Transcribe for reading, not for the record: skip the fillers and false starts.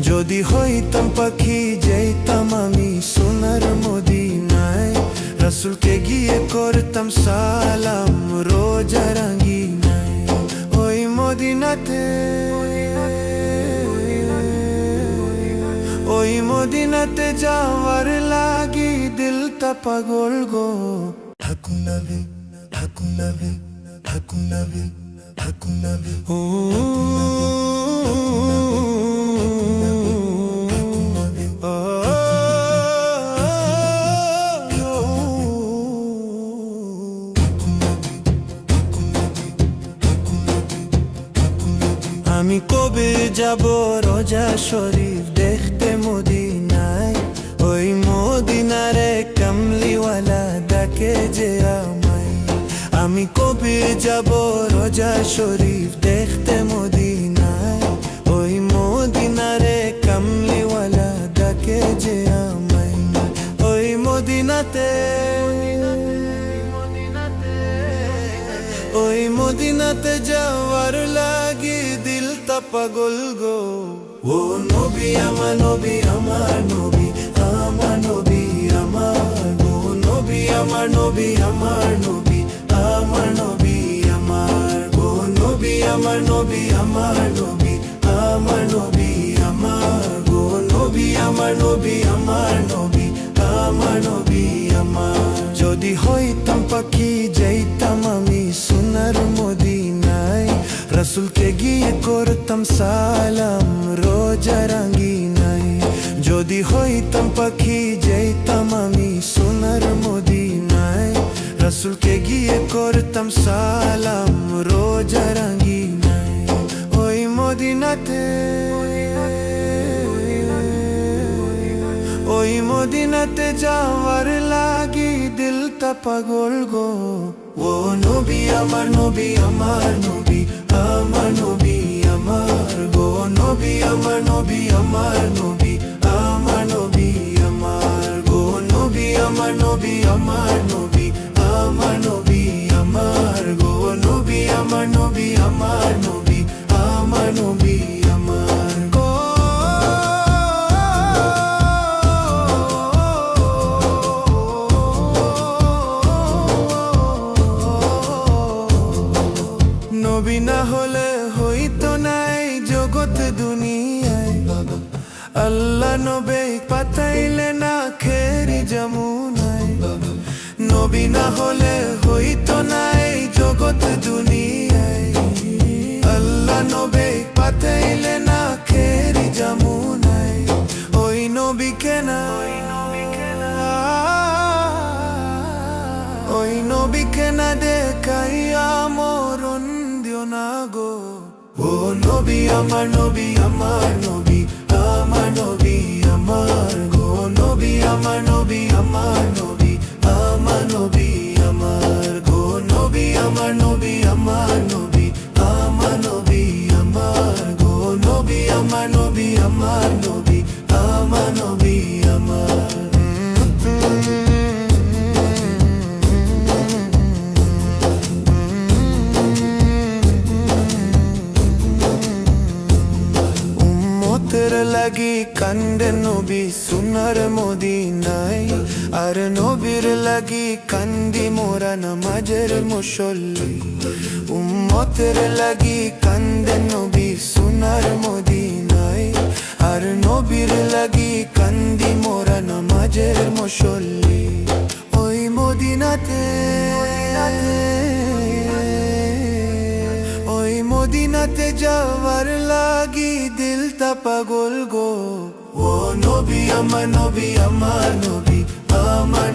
যদি হইতাম পাখি যেতাম আমি সোনার মদিনায়, রাসূলকে গিয়ে করতাম সালাম রোজা রাঙ্গিনায়। ওই মদিনাতে, ওই মদিনাতে যাওয়ার লাগি দিলটা পাগল গো। ঠাকুরনাবে ঠাকুরনাবে ঠাকুরনাবে ঠাকুরনাবে ও আমি কবে যাব রোজা শরীফ দেখতে মদিনায়, ওই মদিনারে কামলিওয়ালা ডাকে যে আমায়। আমি কবে যাব রোজা শরীফ দেখতে মদিনায়, ওই মদিনারে কামলিওয়ালা ডাকে যে আমায়। ওই মদিনাতে, ওই মদিনাতে যাওয়ার লাগি দিলটা পাগল গো। ও নবী আমার নবী আমার নবী আমার নবী আমার গো। নবী আমার নবী আমার নবী আমার নবী আমার গো। নবী আমার নবী আমার নবী আমার নবী আমার গো। নবী আমার নবী আমার নবী আমার নবী আমার। যদি হইতাম পাখি যাইতাম আমি সোনার মদিনায়, রাসূলকে গিয়ে করতাম সালাম রোজা রাঙ্গিনায়। যদি হইতাম পাখি যাইতাম আমি সোনার মদিনায়, রাসূলকে গিয়ে করতাম সালাম রোজা রাঙ্গিনায়। ওই মদিনাতে, ওই মদিনাতে যাওয়ার লাগি দিলটা পাগল গো। ও নবী আমার নবী আমার নবী আমার নবী আমার গো। নবী আমার নবী আমার নবী আমার নবী আমার গো। নবী আমার নবী আমার নবী আমার নবী আমার গো। নবী আমার নবী আমার নবী আমার নবী আমার গো। নবী না হলে হইতো নাই জগৎ দুনিয়ায়, আল্লাহ নবী পাঠাইলে না খেরি যমুনায়। নবী না হলে হইতো নাই জগৎ দুনিয়ায়, আল্লাহ নবী পাঠাইলে না খেরি যমুনায়। ওই নবীকে না, ওই নবীকে না দেখাইয়া মরণ দিও না গো। ও নবী আমার নবী আমার নবী আমার নবী আমার গো। নবী আমার নবী আমার নবী আমার নবী আমার গো। নবী আমার নবী আমার নবী আমার নবী আমার গো। নবী আমার নবী আমার নবী আমার নবী আমার। উম্মতের লাগি কান্দে নবী সোনার মদিনায়, আর নবীর লাগি কান্দি মোরা নামাজের মুসল্লি। উম্মতের লাগি কান্দে নবী সোনার মদিনায়, আর নবীর লাগি কান্দি মোরা নামাজের মুসল্লি। ওই মদিনাতে, ওই মদিনাতে যাওয়ার লাগি দিলটা পাগল গো। ও নবী আমার নবী আমার নবী আমার